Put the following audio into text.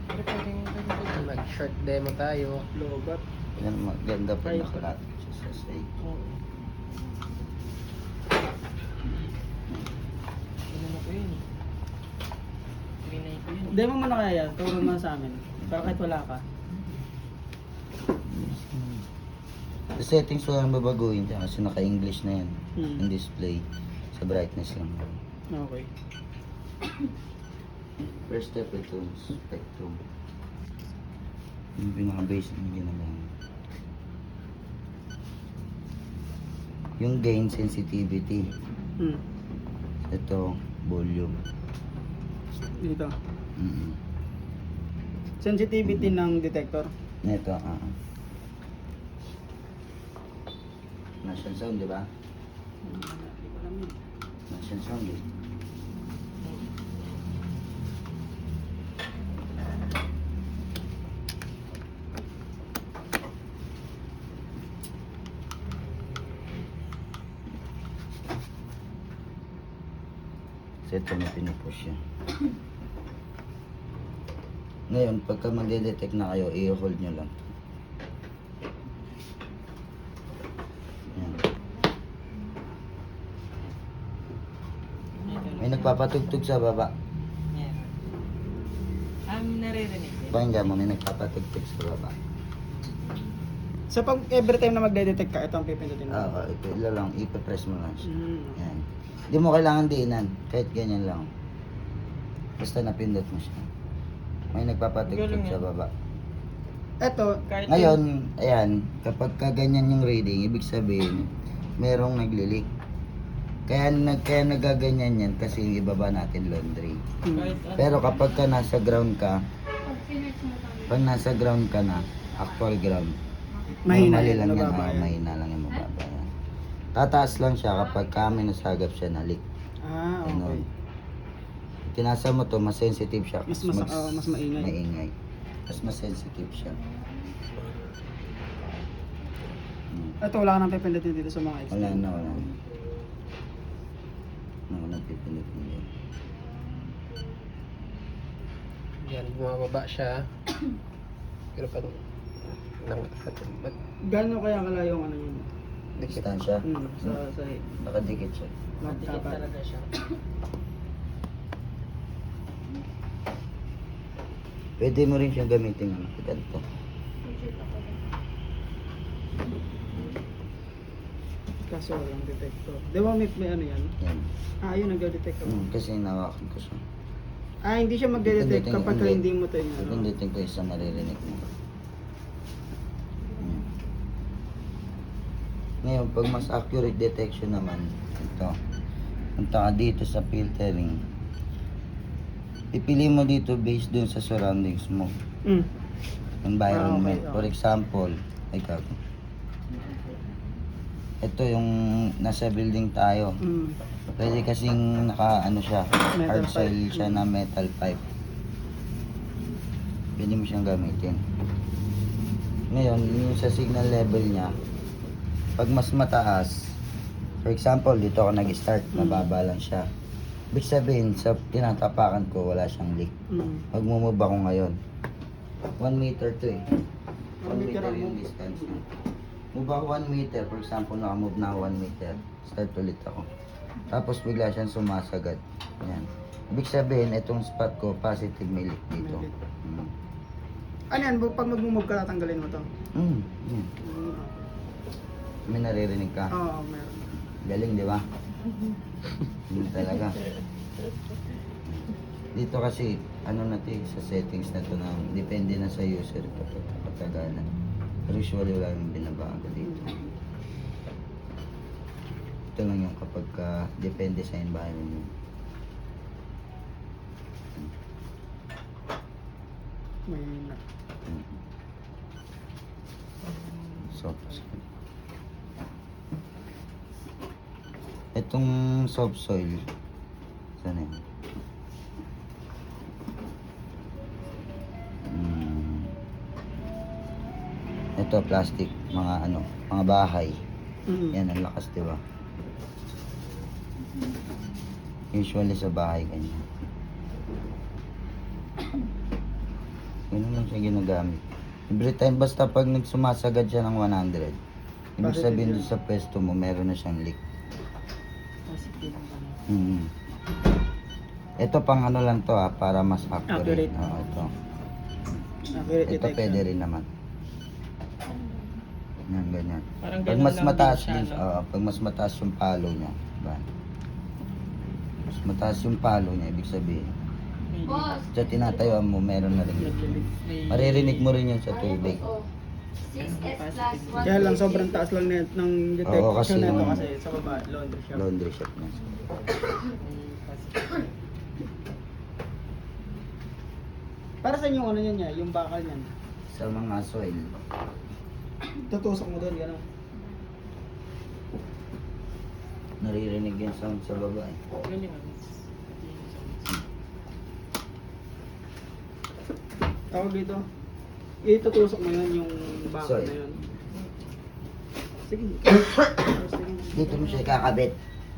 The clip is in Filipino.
Pero pwedeng mag-short demo tayo. Lobat. Yan, maganda pa Ay, nakalat sa state. Oo. Ano mo ko yun? Trinay ko yun. Demo mo na kaya yan. Turo mo sa amin. Para kahit wala ka. Sa settings ko lang babaguhin dyan kasi naka-English na yan. Hmm. Yung display. Sa brightness lang. Okay. First step ito, spectrum. Yung pinaka-base na ginagawa. Yung gain sensitivity. Hmm. Ito, volume. Dito. Mm-mm. Sensitivity ng detector. Ito, National sound, di ba? Hindi ko alam yun. National sound, eh. Kasi ito na pinupush yan. Ngayon, pagka magde-detect na kayo, i-hold nyo lang. Yan. May nagpapatugtog sa baba. Yan. Naririnig din. Pakinggan mo, may nagpapatugtog sa baba. So pag every time na magde-detect ka, ito ang pipindutin mo. Ito, ila lang, ipapress mo lang siya. Hmm. Yan. Hindi mo kailangan diinan, kahit ganyan lang. Basta napindot mo siya. May nagpapatugtog Galing sa yan. baba. Ito, Kahit Ngayon, ayan, kapag ka ganyan yung reading, ibig sabihin, merong naglilik. Kaya nagaganyan yan kasi yung ibaba natin laundry. kahit Pero kapag ka nasa ground ka, pag nasa ground ka na, actual ground, mahina normally yan, lang yan, mababa yan. mahina lang yung mababa yan. Tataas lang siya kapag kami nasagap siya na leak. Ah, okay. Ganun. Tinasa mo to, mas sensitive siya. Mas maingay. Maingay. Mas sensitive siya. Ito, wala ka nang pipindutin dito sa mga extra. Wala na. Ako nagpipindot mo yan. yan, bumababa siya. Pero pag Gano'n kaya kalayo ang ano yun? Distansya. Sa Nakadikit siya. Dikit talaga siya. Pwede mo rin siyang gamitin ng ganito. Kaso walang detector. Di ba may ano yan? Yan. Yun nagde-detect ako. Kasi nawakan ko siya. Hindi siya magde-detect kapag hindi mo ito yung ano. Pindutin ko isa naririnig mo. Ngayon, pag mas accurate detection naman, ito. Punta ka dito sa filtering. Pipili mo dito based dun sa surroundings mo. Environment. Okay. For example, ito yung nasa building tayo. Pwede kasing ano siya, Metal hard shell pipe. siya na metal pipe. Pwede mo siyang gamitin. Ngayon, yung sa signal level niya, pag mas mataas, for example, dito ako nag-start, mababa lang siya. Ibig sabihin, sa tinatapakan ko, wala siyang leak. Magmumove ako ngayon. 1 meter to eh. 1 meter yung distance niya. Move ako 1 meter, for example, nakamove na ako 1 meter. Start ulit ako. Tapos bigla siyang sumasagad. Yan. Ibig sabihin, itong spot ko, positive may leak dito. Ano yan? Pag mag-move ka, tatanggalin mo to? May naririnig ka. Oo, meron. Galing, di ba? Hindi talaga. Dito kasi, ano na to eh, sa settings na to na depende na sa user kapag pagkagana. Pero usually wala yung binabago dito. Ito lang yung kapag depende sa environment. May Itong soft soil, saan yun? Ito plastic, mga bahay. Yan ang lakas, di ba? Usually sa bahay ganyan. lang siya ginagamit. Every time, basta pag nagsumasagad siya ng 100, ibig Positive sabihin yun. doon sa pwesto mo, meron na siyang leak. Positive ang ano. Ito pang ano lang to para mas accurate. Accurate. Oo, ito. Accurate Ito detection. pwede rin naman. Yan, ganyan. Parang Pag ganun mas lang mataas din siya, din, no? pag mas mataas yung palo niya, diba? Mas mataas yung palo niya, ibig sabihin. Boss, Sa tinatayuan mo, meron na rin. Maririnig mo rin yun sa tubig. 6S plus 1. Kaya lang sobrang taas lang ng Oo, kasi detection nito yung- kasi sa baba, laundry shop. Laundry shop na. Para sa yung ano niya, yung bakal niyan. Sa mga soil, Tutusok mo doon, gano'n. naririnig yung sound sa baba eh. Tawag dito. Itutusok mo yun yung bakal Sorry. na yun. Sige. Dito mo siya ikakabit.